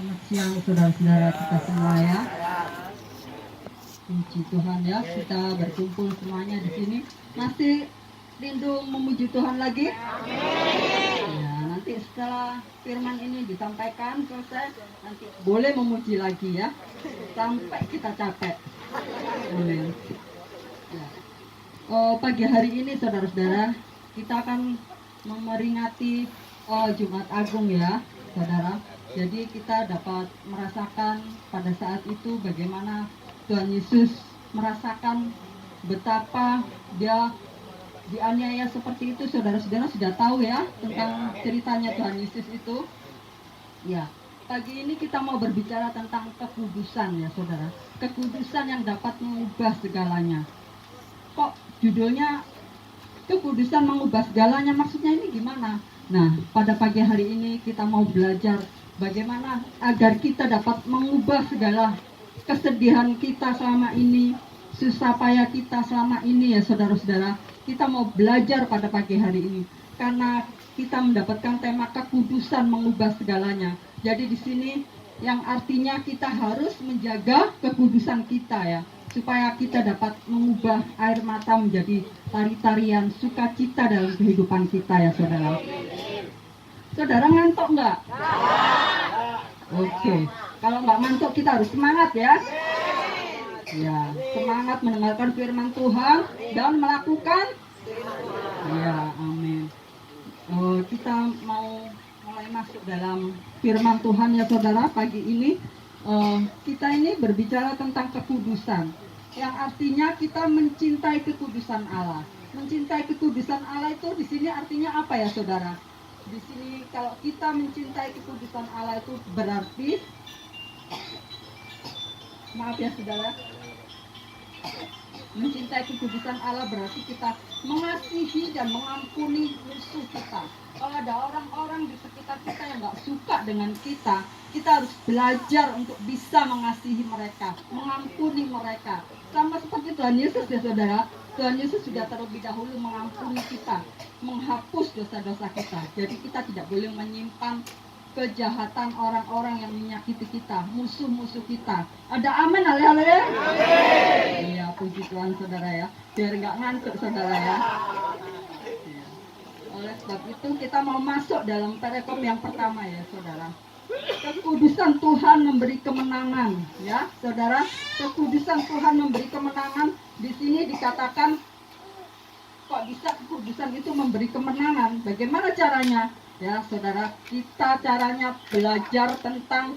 Selamat siang saudara-saudara kita semua ya. Puji Tuhan ya, kita berkumpul semuanya di sini. Masih rindu memuji Tuhan lagi? Ya, nanti setelah firman ini disampaikan selesai, nanti boleh memuji lagi ya, sampai kita capek. Amin. Ya. Pagi hari ini saudara-saudara, kita akan memperingati Jumat Agung ya, saudara. Jadi kita dapat merasakan pada saat itu bagaimana Tuhan Yesus merasakan betapa dia dianiaya seperti itu. Saudara-saudara sudah tahu ya tentang ceritanya Tuhan Yesus itu. Ya, pagi ini kita mau berbicara tentang kekudusan ya saudara. Kekudusan yang dapat mengubah segalanya. Kok judulnya kekudusan mengubah segalanya, maksudnya ini gimana? Nah, pada pagi hari ini kita mau belajar bagaimana agar kita dapat mengubah segala kesedihan kita selama ini, susah payah kita selama ini ya saudara-saudara. Kita mau belajar pada pagi hari ini karena kita mendapatkan tema kekudusan mengubah segalanya. Jadi di sini yang artinya kita harus menjaga kekudusan kita ya, supaya kita dapat mengubah air mata menjadi tari-tarian sukacita dalam kehidupan kita ya saudara. Saudara ngantuk nggak? Oke, kalau nggak ngantuk kita harus semangat ya. Ya, semangat mendengarkan firman Tuhan dan melakukan. Ya, amin. Kita mau mulai masuk dalam firman Tuhan ya saudara. Pagi ini kita ini berbicara tentang kekudusan, yang artinya kita mencintai kekudusan Allah. Mencintai kekudusan Allah itu di sini artinya apa ya saudara? Di sini kalau kita mencintai kekudusan Allah itu berarti, maaf ya saudara, mencintai kekudusan Allah berarti kita mengasihi dan mengampuni musuh kita. Kalau ada orang-orang di sekitar kita yang nggak suka dengan kita, kita harus belajar untuk bisa mengasihi mereka, mengampuni mereka. Sama seperti Tuhan Yesus ya saudara. Tuhan Yesus sudah terlebih dahulu mengampuni kita, menghapus dosa-dosa kita. Jadi kita tidak boleh menyimpan kejahatan orang-orang yang menyakiti kita, musuh-musuh kita. Ada amin, haleluya. Iya, puji Tuhan saudara ya. Biar nggak ngantuk saudara ya. Oleh sebab itu kita mau masuk dalam perikop yang pertama ya saudara. Kekudusan Tuhan memberi kemenangan ya saudara. Kekudusan Tuhan memberi kemenangan. Di sini dikatakan kok bisa kekudusan itu memberi kemenangan. Bagaimana caranya? Ya saudara, kita caranya belajar tentang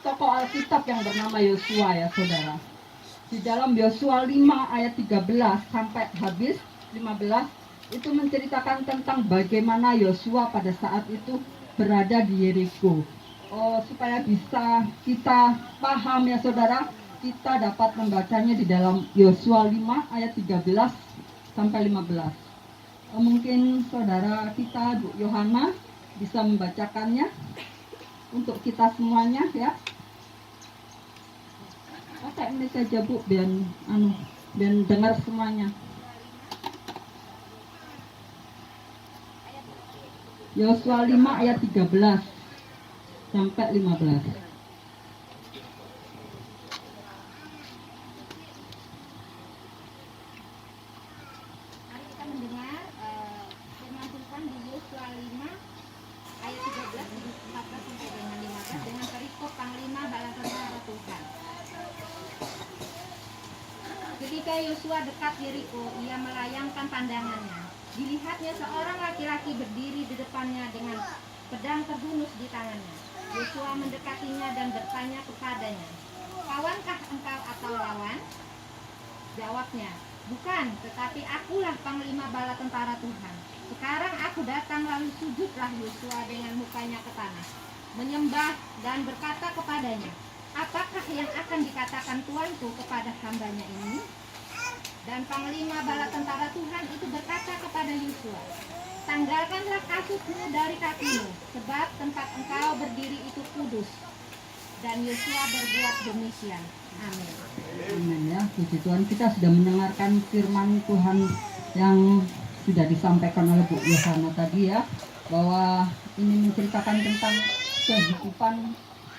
tokoh Alkitab yang bernama Yosua ya saudara. Di dalam Yosua 5 ayat 13 sampai habis 15 itu menceritakan tentang bagaimana Yosua pada saat itu berada di Yeriko. Supaya bisa kita paham ya saudara, kita dapat membacanya di dalam Yosua 5 ayat 13 sampai 15. Mungkin saudara kita Bu Yohana bisa membacakannya untuk kita semuanya ya. Pakai ini saja Bu, biar dengar semuanya. Yosua 5 ayat 13 sampai 15. Ketika Yosua dekat Yeriko, ia melayangkan pandangannya. Dilihatnya seorang laki-laki berdiri di depannya dengan pedang terhunus di tangannya. Yosua mendekatinya dan bertanya kepadanya, "Kawankah engkau atau lawan?" Jawabnya, "Bukan, tetapi akulah panglima bala tentara Tuhan. Sekarang aku datang lalu sujudlah Yosua dengan mukanya ke tanah, menyembah dan berkata kepadanya, 'Apakah yang akan dikatakan Tuanku kepada hambanya ini?' Dan panglima bala tentara Tuhan itu berkata kepada Yosua, 'Tanggalkanlah kasutmu dari kakimu, sebab tempat engkau berdiri itu kudus.' Dan Yosua berbuat demikian. Amin. Amin ya, puji Tuhan. Kita sudah mendengarkan firman Tuhan yang sudah disampaikan oleh Bu Yohana tadi ya, bahwa ini menceritakan tentang kehidupan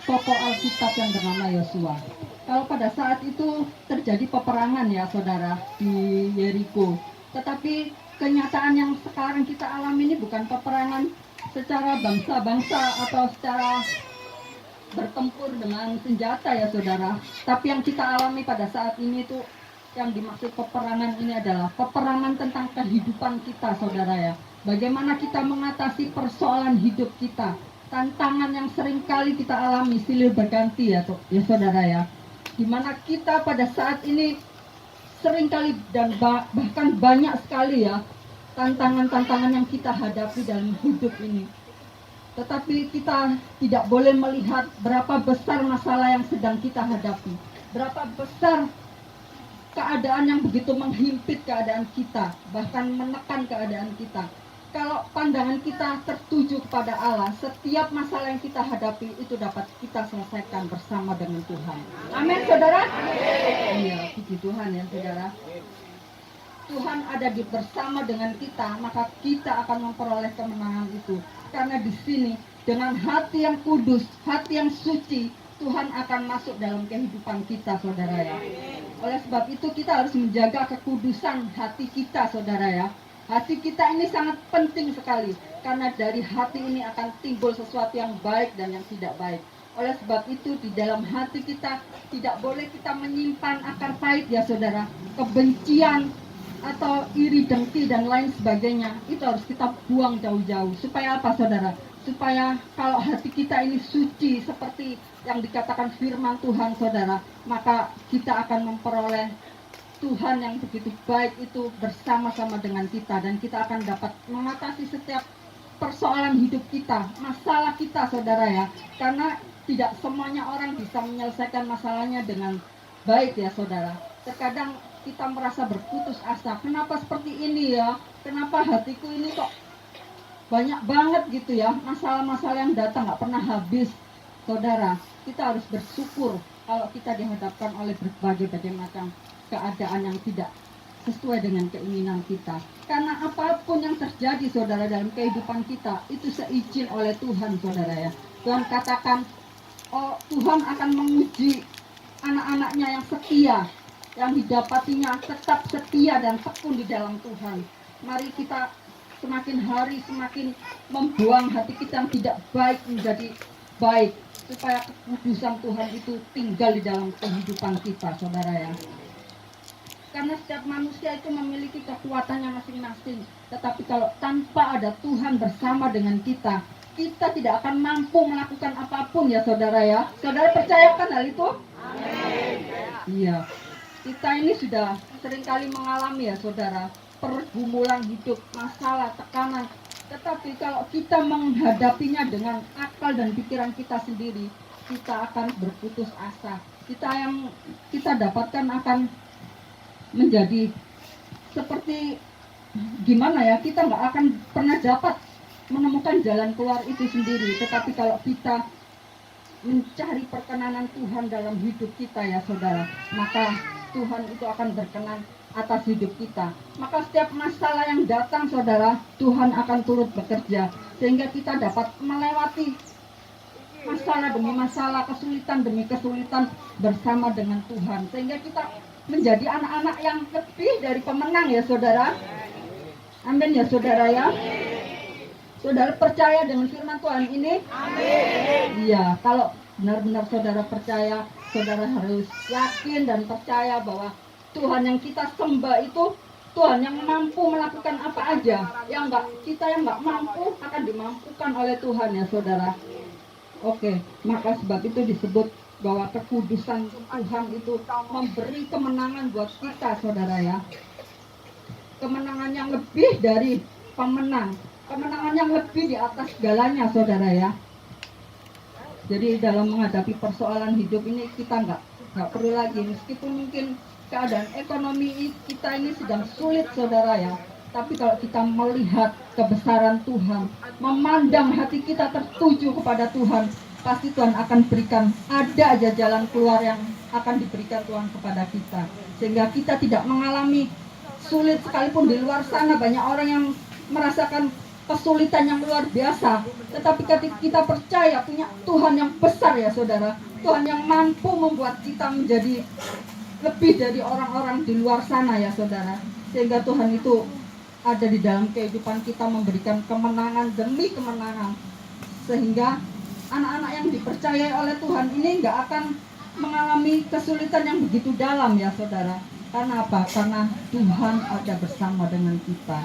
tokoh Alkitab yang bernama Yosua. Kalau pada saat itu terjadi peperangan ya saudara di Yeriko, tetapi kenyataan yang sekarang kita alami ini bukan peperangan secara bangsa-bangsa atau secara bertempur dengan senjata ya saudara, tapi yang kita alami pada saat ini itu yang dimaksud peperangan ini adalah peperangan tentang kehidupan kita saudara ya. Bagaimana kita mengatasi persoalan hidup kita, tantangan yang sering kali kita alami silih berganti ya saudara ya. Dimana kita pada saat ini seringkali dan bahkan banyak sekali ya tantangan-tantangan yang kita hadapi dalam hidup ini. Tetapi kita tidak boleh melihat berapa besar masalah yang sedang kita hadapi, berapa besar keadaan yang begitu menghimpit keadaan kita, bahkan menekan keadaan kita. Kalau pandangan kita tertuju kepada Allah, setiap masalah yang kita hadapi itu dapat kita selesaikan bersama dengan Tuhan. Amin, saudara? Iya, puji Tuhan ya, saudara. Tuhan ada bersama dengan kita, maka kita akan memperoleh kemenangan itu. Karena di sini, dengan hati yang kudus, hati yang suci, Tuhan akan masuk dalam kehidupan kita, saudara ya. Oleh sebab itu kita harus menjaga kekudusan hati kita, saudara ya. Hati kita ini sangat penting sekali, karena dari hati ini akan timbul sesuatu yang baik dan yang tidak baik. Oleh sebab itu di dalam hati kita tidak boleh kita menyimpan akar pahit ya saudara, kebencian atau iri dengki dan lain sebagainya. Itu harus kita buang jauh-jauh. Supaya apa saudara? Supaya kalau hati kita ini suci seperti yang dikatakan firman Tuhan saudara, maka kita akan memperoleh Tuhan yang begitu baik itu bersama-sama dengan kita, dan kita akan dapat mengatasi setiap persoalan hidup kita, masalah kita saudara ya. Karena tidak semuanya orang bisa menyelesaikan masalahnya dengan baik ya saudara. Terkadang kita merasa berputus asa, kenapa seperti ini ya, kenapa hatiku ini kok banyak banget gitu ya, masalah-masalah yang datang gak pernah habis. Saudara, kita harus bersyukur kalau kita dihadapkan oleh berbagai macam keadaan yang tidak sesuai dengan keinginan kita. Karena apapun yang terjadi saudara dalam kehidupan kita, itu seizin oleh Tuhan saudara ya. Tuhan katakan, oh Tuhan akan menguji anak-anaknya yang setia, yang didapatinya tetap setia dan tekun di dalam Tuhan. Mari kita semakin hari semakin membuang hati kita yang tidak baik menjadi baik, supaya kekudusan Tuhan itu tinggal di dalam kehidupan kita saudara ya. Karena setiap manusia itu memiliki kekuatannya masing-masing. Tetapi kalau tanpa ada Tuhan bersama dengan kita, kita tidak akan mampu melakukan apapun ya saudara ya. Saudara percayakan hal itu? Amin. Iya. Kita ini sudah seringkali mengalami ya saudara, pergumulan hidup, masalah, tekanan. Tetapi kalau kita menghadapinya dengan akal dan pikiran kita sendiri, kita akan berputus asa. Kita dapatkan akan menjadi seperti gimana ya, kita nggak akan pernah dapat menemukan jalan keluar itu sendiri. Tetapi kalau kita mencari perkenanan Tuhan dalam hidup kita ya saudara, maka Tuhan itu akan berkenan atas hidup kita. Maka setiap masalah yang datang saudara, Tuhan akan turut bekerja sehingga kita dapat melewati masalah demi masalah, kesulitan demi kesulitan bersama dengan Tuhan, sehingga kita menjadi anak-anak yang lebih dari pemenang ya saudara. Amin ya saudara ya. Saudara percaya dengan firman Tuhan ini? Amin. Iya, kalau benar-benar saudara percaya, saudara harus yakin dan percaya bahwa Tuhan yang kita sembah itu Tuhan yang mampu melakukan apa aja. Kita yang nggak mampu akan dimampukan oleh Tuhan ya saudara. Oke, maka sebab itu disebut bahwa kekudusan Tuhan itu memberi kemenangan buat kita saudara ya. Kemenangan yang lebih dari pemenang, kemenangan yang lebih di atas segalanya saudara ya. Jadi dalam menghadapi persoalan hidup ini kita nggak perlu lagi, meskipun mungkin keadaan ekonomi kita ini sedang sulit saudara ya, tapi kalau kita melihat kebesaran Tuhan, memandang hati kita tertuju kepada Tuhan, pasti Tuhan akan berikan, ada aja jalan keluar yang akan diberikan Tuhan kepada kita, sehingga kita tidak mengalami sulit. Sekalipun di luar sana banyak orang yang merasakan kesulitan yang luar biasa. Tetapi ketika kita percaya punya Tuhan yang besar ya saudara, Tuhan yang mampu membuat kita menjadi lebih dari orang-orang di luar sana ya saudara. Sehingga Tuhan itu ada di dalam kehidupan kita, memberikan kemenangan demi kemenangan. Sehingga anak-anak yang dipercayai oleh Tuhan ini nggak akan mengalami kesulitan yang begitu dalam ya saudara. Karena apa? Karena Tuhan ada bersama dengan kita.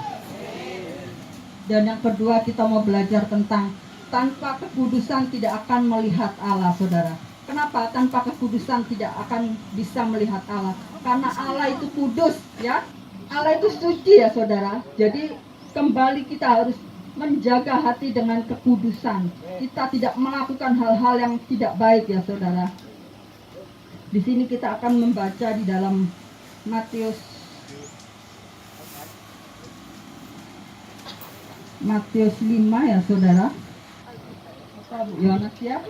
Dan yang kedua, kita mau belajar tentang tanpa kekudusan tidak akan melihat Allah saudara. Kenapa? Tanpa kekudusan tidak akan bisa melihat Allah. Karena Allah itu kudus ya. Allah itu suci ya saudara. Jadi kembali kita harus menjaga hati dengan kekudusan. Kita tidak melakukan hal-hal yang tidak baik ya saudara. Di sini kita akan membaca di dalam Matius 5 ya saudara. Yohanes ya.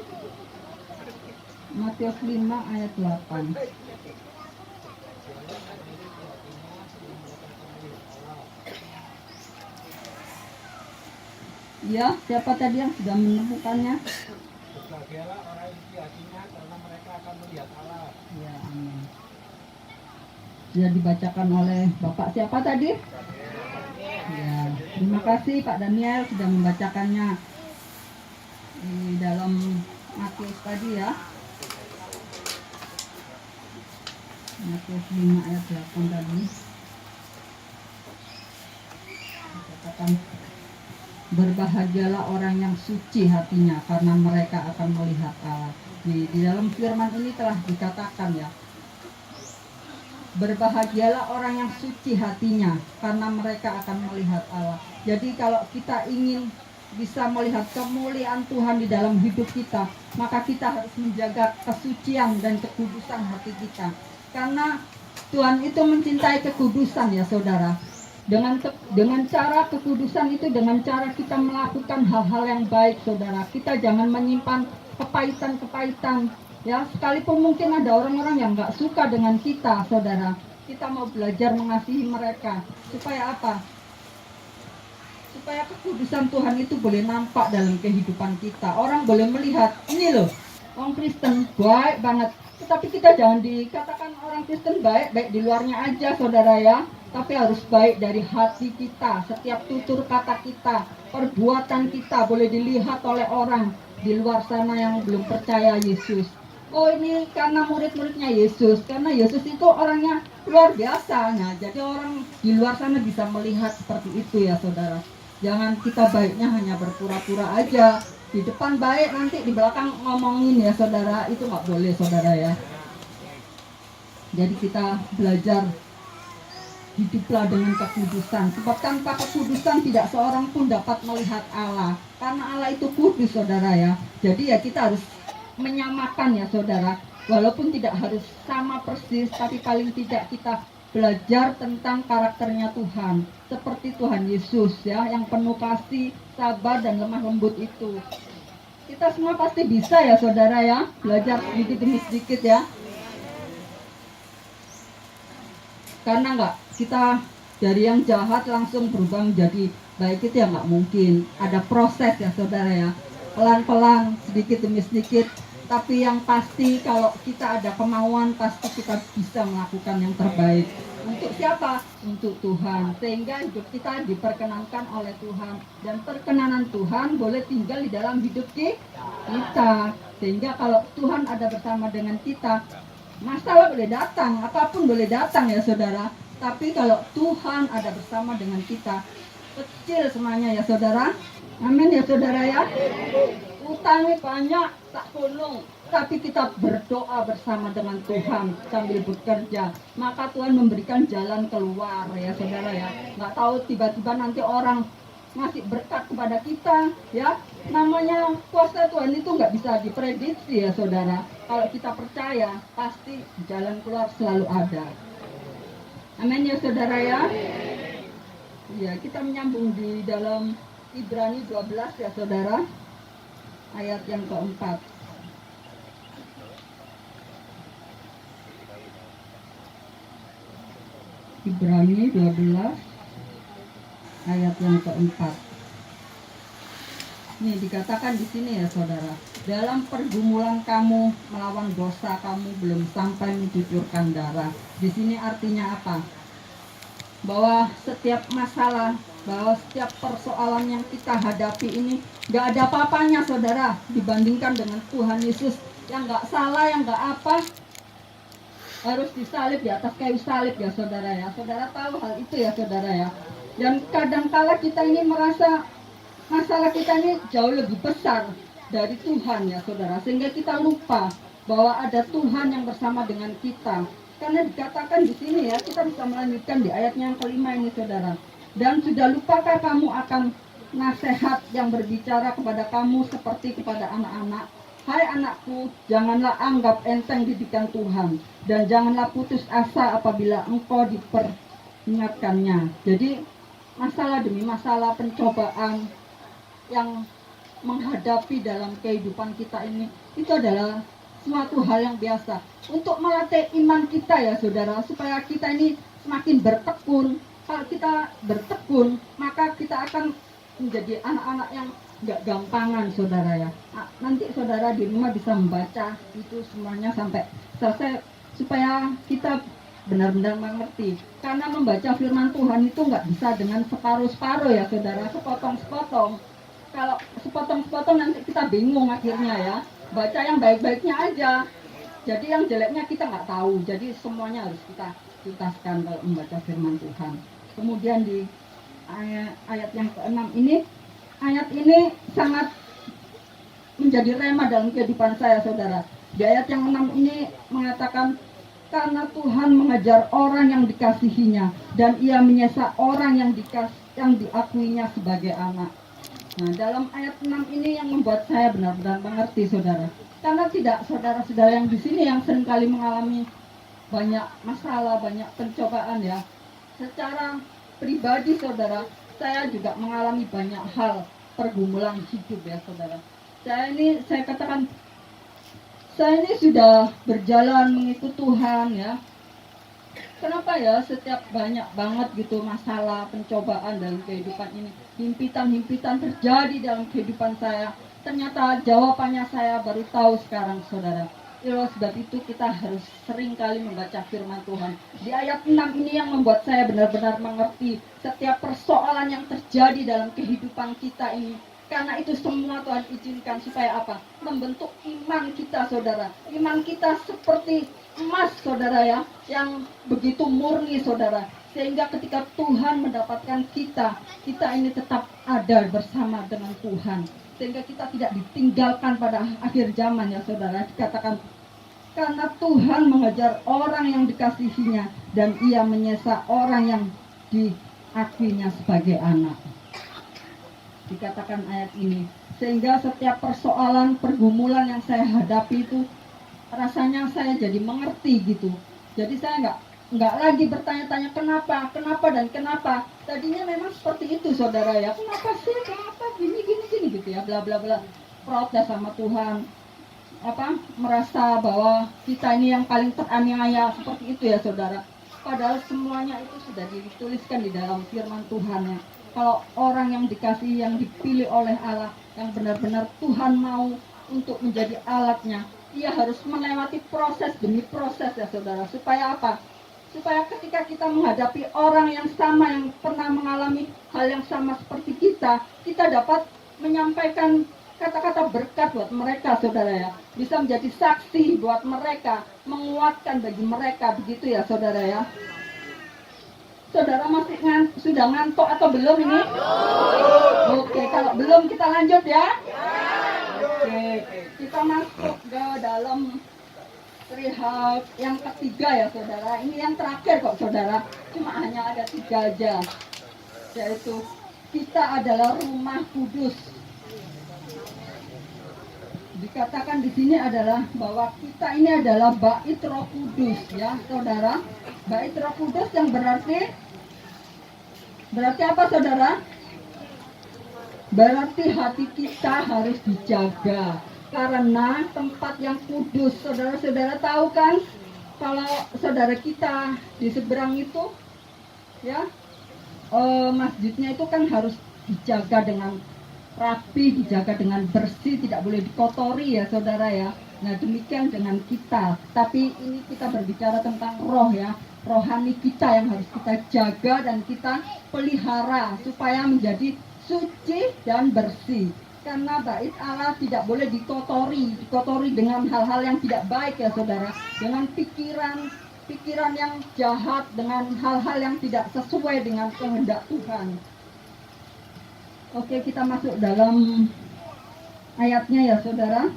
Matius 5 ayat 8. Ya, siapa tadi yang sudah menemukannya? Berbahagialah orang yang isi hatinya karena mereka akan melihat Allah. Ya, amin. Sudah dibacakan oleh Bapak siapa tadi? Ya, terima kasih Pak Daniel sudah membacakannya di dalam Matius tadi ya. Matius 5 ayat 8 tadi. Dikatakan, berbahagialah orang yang suci hatinya karena mereka akan melihat Allah. Di dalam firman ini telah dikatakan ya, berbahagialah orang yang suci hatinya karena mereka akan melihat Allah. Jadi kalau kita ingin bisa melihat kemuliaan Tuhan di dalam hidup kita, maka kita harus menjaga kesucian dan kekudusan hati kita. Karena Tuhan itu mencintai kekudusan ya saudara. Dengan cara kekudusan itu, dengan cara kita melakukan hal-hal yang baik saudara. Kita jangan menyimpan kepahitan-kepahitan ya. Sekalipun mungkin ada orang-orang yang nggak suka dengan kita saudara, kita mau belajar mengasihi mereka. Supaya apa? Supaya kekudusan Tuhan itu boleh nampak dalam kehidupan kita. Orang boleh melihat, ini loh, orang Kristen baik banget. Tetapi kita jangan dikatakan orang Kristen baik di luarnya aja saudara ya. Tapi harus baik dari hati kita. Setiap tutur kata kita, perbuatan kita boleh dilihat oleh orang di luar sana yang belum percaya Yesus. Oh, ini karena murid-muridnya Yesus. Karena Yesus itu orangnya luar biasa. Nah, jadi orang di luar sana bisa melihat seperti itu ya saudara. Jangan kita baiknya hanya berpura-pura aja. Di depan baik, nanti di belakang ngomongin ya saudara. Itu nggak boleh saudara ya. Jadi kita belajar hiduplah dengan kekudusan. Sebab tanpa kekudusan tidak seorang pun dapat melihat Allah. Karena Allah itu kudus saudara ya. Jadi ya kita harus menyamakan ya saudara. Walaupun tidak harus sama persis, tapi paling tidak kita belajar tentang karakternya Tuhan. Seperti Tuhan Yesus ya, yang penuh kasih, sabar dan lemah lembut itu. Kita semua pasti bisa ya saudara ya, belajar sedikit demi sedikit ya. Karena enggak kita dari yang jahat langsung berubah menjadi baik itu ya nggak mungkin. Ada proses ya saudara ya, pelan-pelan sedikit demi sedikit. Tapi yang pasti kalau kita ada kemauan, pasti kita bisa melakukan yang terbaik. Untuk siapa? Untuk Tuhan. Sehingga hidup kita diperkenankan oleh Tuhan. Dan perkenanan Tuhan boleh tinggal di dalam hidup kita. Sehingga kalau Tuhan ada bersama dengan kita, masalah boleh datang, apapun boleh datang ya saudara. Tapi kalau Tuhan ada bersama dengan kita, kecil semuanya ya saudara. Amin ya saudara ya. Utangnya banyak, tak tolong. Tapi kita berdoa bersama dengan Tuhan sambil bekerja. Maka Tuhan memberikan jalan keluar ya saudara ya. Nggak tahu tiba-tiba nanti orang ngasih berkat kepada kita ya. Namanya kuasa Tuhan itu nggak bisa diprediksi ya saudara. Kalau kita percaya, pasti jalan keluar selalu ada. Amin ya saudara ya. Ya, kita menyambung di dalam Ibrani 12 ya saudara. Ayat yang keempat. Ibrani 12 ayat yang keempat. Nih dikatakan di sini ya saudara, dalam pergumulan kamu melawan dosa kamu belum sampai mencucurkan darah. Di sini artinya apa? Bahwa setiap masalah, bahwa setiap persoalan yang kita hadapi ini gak ada apa-apanya saudara dibandingkan dengan Tuhan Yesus yang gak salah, yang gak apa, harus disalib di atas kayu salib ya saudara ya. Saudara tahu hal itu ya saudara ya. Dan kadangkala kita ini merasa masalah kita ini jauh lebih besar dari Tuhan ya saudara, sehingga kita lupa bahwa ada Tuhan yang bersama dengan kita. Karena dikatakan di sini ya, kita bisa melanjutkan di ayatnya yang kelima ini saudara. Dan sudah lupakah kamu akan nasihat yang berbicara kepada kamu seperti kepada anak-anak? Hai anakku, janganlah anggap enteng didikan Tuhan, dan janganlah putus asa apabila engkau diperingatkannya. Jadi masalah demi masalah, pencobaan yang menghadapi dalam kehidupan kita ini, itu adalah suatu hal yang biasa untuk melatih iman kita ya saudara, supaya kita ini semakin bertekun. Kalau kita bertekun, maka kita akan menjadi anak-anak yang nggak gampangan saudara ya. Nanti saudara di rumah bisa membaca itu semuanya sampai selesai, supaya kita benar-benar mengerti. Karena membaca firman Tuhan itu nggak bisa dengan separuh-separuh ya saudara, sepotong-sepotong. Kalau sepotong-sepotong nanti kita bingung akhirnya ya. Baca yang baik-baiknya aja, jadi yang jeleknya kita nggak tahu. Jadi semuanya harus kita tuntaskan kalau membaca firman Tuhan. Kemudian di ayat yang ke-6 ini, ayat ini sangat menjadi rema dalam kehidupan saya saudara. Di ayat yang 6 ini mengatakan, karena Tuhan mengajar orang yang dikasihinya, dan ia menyesa orang yang diakuinya sebagai anak. Nah, dalam ayat 6 ini yang membuat saya benar-benar mengerti saudara. Karena tidak saudara-saudara yang di sini yang seringkali mengalami banyak masalah, banyak pencobaan ya. Secara pribadi saudara, saya juga mengalami banyak hal pergumulan hidup ya saudara. Saya katakan, saya ini sudah berjalan mengikut Tuhan ya. Kenapa ya setiap banyak banget gitu masalah, pencobaan dalam kehidupan ini, himpitan-himpitan terjadi dalam kehidupan saya. Ternyata jawabannya saya baru tahu sekarang saudara. Oleh sebab itu kita harus sering kali membaca firman Tuhan. Di ayat 6 ini yang membuat saya benar-benar mengerti setiap persoalan yang terjadi dalam kehidupan kita ini. Karena itu semua Tuhan izinkan supaya apa? Membentuk iman kita saudara. Iman kita seperti emas saudara ya, yang begitu murni saudara. Sehingga ketika Tuhan mendapatkan kita ini tetap ada bersama dengan Tuhan. Sehingga kita tidak ditinggalkan pada akhir zaman ya saudara. Dikatakan, karena Tuhan mengajar orang yang dikasihinya, dan ia menyesa orang yang diakuinya sebagai anak. Dikatakan ayat ini, sehingga setiap persoalan, pergumulan yang saya hadapi itu rasanya saya jadi mengerti gitu. Jadi saya nggak lagi bertanya-tanya kenapa dan kenapa. Tadinya memang seperti itu saudara ya, kenapa sih, kenapa gini gitu ya, bla bla bla, protes sama Tuhan, merasa bahwa kita ini yang paling teraniaya, seperti itu ya saudara. Padahal semuanya itu sudah dituliskan di dalam firman Tuhan ya. Kalau orang yang dikasihi, yang dipilih oleh Allah, yang benar-benar Tuhan mau untuk menjadi alatnya, ia harus melewati proses demi proses ya saudara. Supaya apa? Supaya ketika kita menghadapi orang yang sama, yang pernah mengalami hal yang sama seperti kita dapat menyampaikan kata-kata berkat buat mereka saudara ya. Bisa menjadi saksi buat mereka, menguatkan bagi mereka, begitu ya saudara ya. Saudara masih sudah ngantuk atau belum ini? Oke, kalau belum kita lanjut ya. Oke, kita masuk ke dalam perihal yang ketiga ya saudara. Ini yang terakhir kok saudara. Cuma hanya ada 3 aja. Yaitu kita adalah rumah kudus. Dikatakan di sini adalah bahwa kita ini adalah bait Roh Kudus ya saudara. Bait Roh Kudus yang berarti apa saudara? Berarti hati kita harus dijaga. Karena tempat yang kudus, saudara-saudara tahu kan, kalau saudara kita di seberang itu ya, masjidnya itu kan harus dijaga dengan rapi, dijaga dengan bersih, tidak boleh dikotori ya saudara ya. Nah demikian dengan kita, tapi ini kita berbicara tentang roh ya, rohani kita yang harus kita jaga dan kita pelihara supaya menjadi suci dan bersih. Karena bait Allah tidak boleh dikotori dengan hal-hal yang tidak baik ya saudara, dengan pikiran yang jahat, dengan hal-hal yang tidak sesuai dengan kehendak Tuhan. Oke, kita masuk dalam ayatnya ya saudara.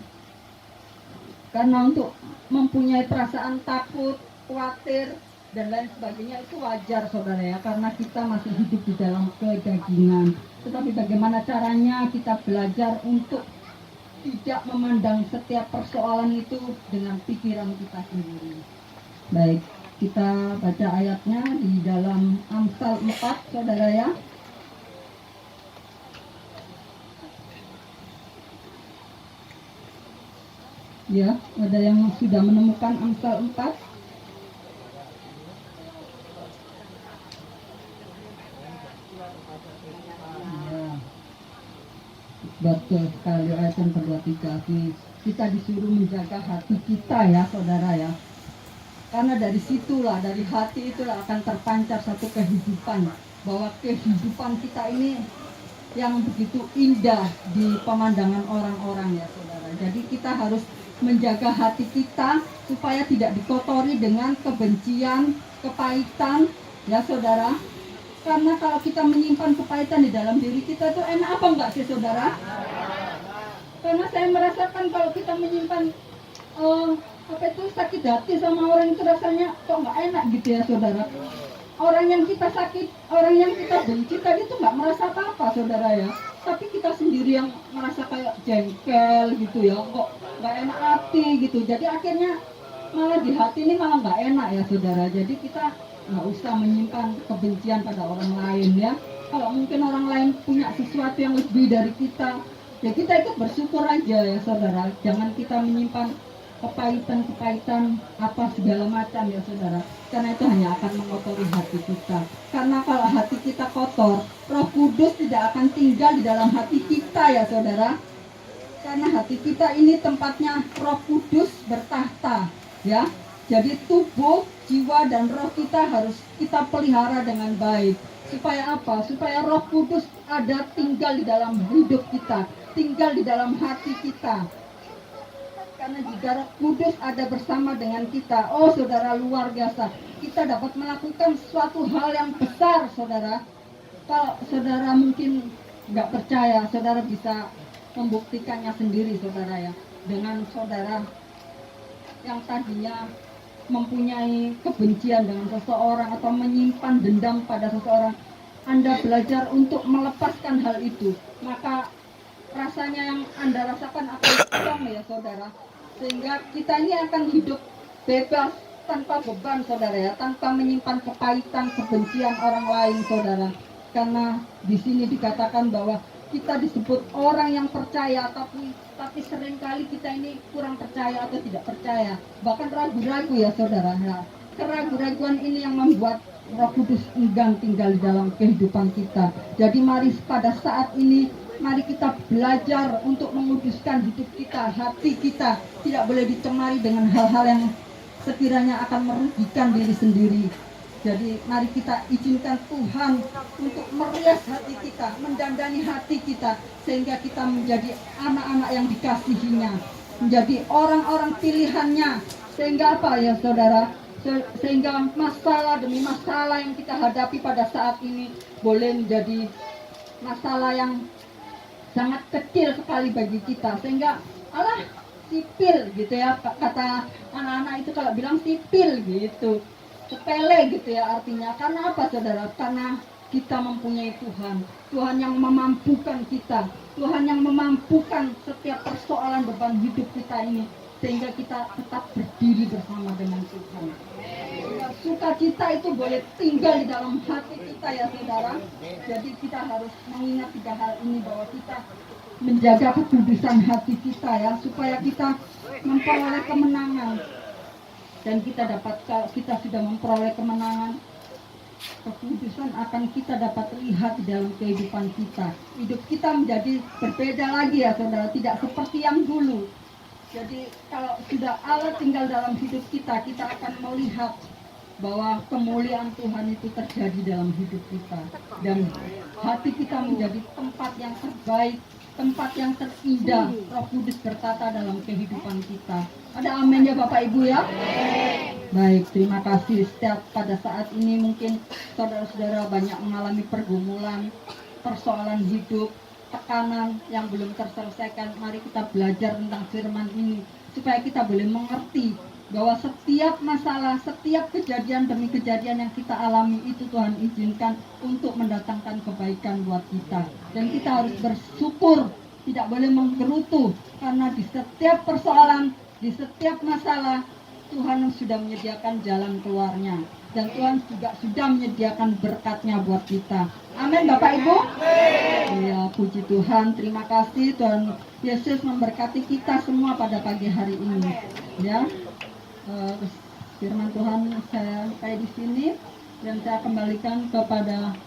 Karena untuk mempunyai perasaan takut, khawatir, dan lain sebagainya itu wajar saudara ya, karena kita masih hidup di dalam kedagingan. Tetapi bagaimana caranya kita belajar untuk tidak memandang setiap persoalan itu dengan pikiran kita sendiri. Baik, kita baca ayatnya di dalam Amsal 4 saudara ya. Ya, ada yang sudah menemukan Amsal 4? Ya, betul sekali ayat yang ke-23. Kita disuruh menjaga hati kita ya saudara ya. Karena dari situlah, dari hati itulah akan terpancar satu kehidupan. Bahwa kehidupan kita ini yang begitu indah di pemandangan orang-orang ya saudara. Jadi kita harus menjaga hati kita supaya tidak dikotori dengan kebencian, kepahitan ya saudara. Karena kalau kita menyimpan kepahitan di dalam diri kita itu enak apa enggak sih saudara? Karena saya merasakan kalau kita menyimpan apa itu sakit hati sama orang itu rasanya kok nggak enak gitu ya saudara. Orang yang kita sakit, orang yang kita benci tadi itu nggak merasa apa-apa saudara ya, tapi kita sendiri yang merasa kayak jengkel gitu ya, kok nggak enak hati gitu. Jadi akhirnya malah di hati ini malah nggak enak ya saudara. Jadi kita nggak usah menyimpan kebencian pada orang lain ya. Kalau mungkin orang lain punya sesuatu yang lebih dari kita, ya kita ikut bersyukur aja ya saudara. Jangan kita menyimpan kepahitan apa segala macam ya saudara, karena itu hanya akan mengotori hati kita. Karena kalau hati kita kotor, Roh Kudus tidak akan tinggal di dalam hati kita ya saudara. Karena hati kita ini tempatnya Roh Kudus bertahta ya. Jadi tubuh, jiwa dan roh kita harus kita pelihara dengan baik. Supaya apa? Supaya Roh Kudus ada tinggal di dalam hidup kita, tinggal di dalam hati kita. Karena jika Roh Kudus ada bersama dengan kita, oh saudara, luar biasa, kita dapat melakukan suatu hal yang besar saudara. Kalau saudara mungkin nggak percaya, saudara bisa membuktikannya sendiri saudara ya. Dengan saudara yang tadinya mempunyai kebencian dengan seseorang atau menyimpan dendam pada seseorang, Anda belajar untuk melepaskan hal itu, maka rasanya yang Anda rasakan akan hilang ya saudara. Sehingga kita ini akan hidup bebas tanpa beban saudara ya, tanpa menyimpan kepahitan, kebencian orang lain saudara. Karena di sini dikatakan bahwa kita disebut orang yang percaya, tapi seringkali kita ini kurang percaya atau tidak percaya, bahkan ragu-ragu ya saudara. Nah, keraguan-raguan ini yang membuat Roh Kudus enggan tinggal di dalam kehidupan kita. Jadi mari pada saat ini, mari kita belajar untuk menguduskan hidup kita, hati kita tidak boleh dicemari dengan hal-hal yang sekiranya akan merugikan diri sendiri. Jadi mari kita izinkan Tuhan untuk merias hati kita, mendandani hati kita, sehingga kita menjadi anak-anak yang dikasihinya, menjadi orang-orang pilihannya. Sehingga apa ya saudara? Sehingga masalah demi masalah yang kita hadapi pada saat ini boleh menjadi masalah yang sangat kecil sekali bagi kita. Sehingga alah sipil gitu ya, kata anak-anak itu kalau bilang sipil gitu, sepele gitu ya artinya. Karena apa saudara? Karena kita mempunyai Tuhan yang memampukan kita, Tuhan yang memampukan setiap persoalan beban hidup kita ini, sehingga kita tetap berdiri bersama dengan Tuhan. Sukacita itu boleh tinggal di dalam hati kita ya saudara. Jadi kita harus mengingat 3 hal ini, bahwa kita menjaga kekudusan hati kita ya, supaya kita memperoleh kemenangan. Dan kita dapat, kalau kita sudah memperoleh kemenangan, kekudusan akan kita dapat lihat di dalam kehidupan kita. Hidup kita menjadi berbeda lagi ya saudara, tidak seperti yang dulu. Jadi kalau sudah Allah tinggal dalam hidup kita, kita akan melihat bahwa kemuliaan Tuhan itu terjadi dalam hidup kita. Dan hati kita menjadi tempat yang terbaik, tempat yang terindah. Roh Kudus bertata dalam kehidupan kita. Ada amin ya Bapak Ibu ya? Baik, terima kasih. Setiap pada saat ini mungkin saudara-saudara banyak mengalami pergumulan, persoalan hidup, tekanan yang belum terselesaikan. Mari kita belajar tentang firman ini supaya kita boleh mengerti bahwa setiap masalah, setiap kejadian demi kejadian yang kita alami itu Tuhan izinkan untuk mendatangkan kebaikan buat kita. Dan kita harus bersyukur, tidak boleh menggerutu, karena di setiap persoalan, di setiap masalah Tuhan sudah menyediakan jalan keluarnya. Dan Tuhan juga sudah menyediakan berkatnya buat kita. Amin Bapak Ibu. Ya, puji Tuhan, terima kasih Tuhan Yesus memberkati kita semua pada pagi hari ini. Ya, firman Tuhan saya sampai di sini dan saya kembalikan kepada